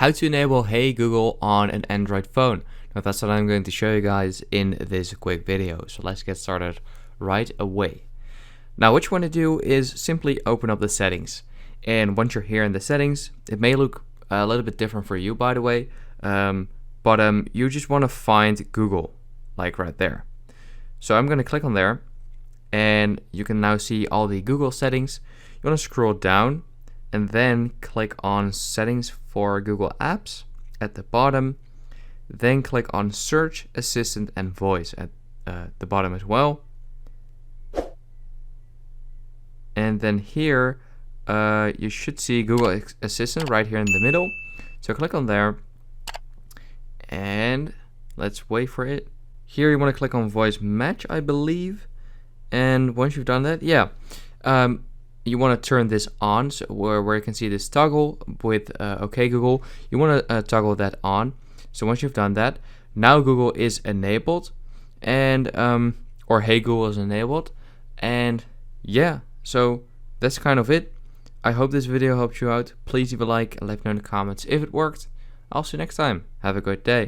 how to enable Hey Google on an Android phone. Now that's what I'm going to show you guys in this quick video. So let's get started right away. Now what you want to do is simply open up the settings. And once you're here in the settings, it may look a little bit different for you, by the way. But you just want to find Google, like right there. So I'm going to click on there, and you can now see all the Google settings. You want to scroll down and then click on settings for Google Apps at the bottom. Then click on Search, Assistant, and Voice at the bottom as well. And then here, you should see Google Assistant right here in the middle. So click on there, and let's wait for it. Here you want to click on Voice Match, I believe. And once you've done that, you want to turn this on, so where you can see this toggle with OK Google. You want to toggle that on. So once you've done that, now Google is enabled, and or Hey Google is enabled, and yeah, so that's kind of it. I hope this video helped you out. Please leave a like and let me know in the comments if it worked. I'll see you next time. Have a great day.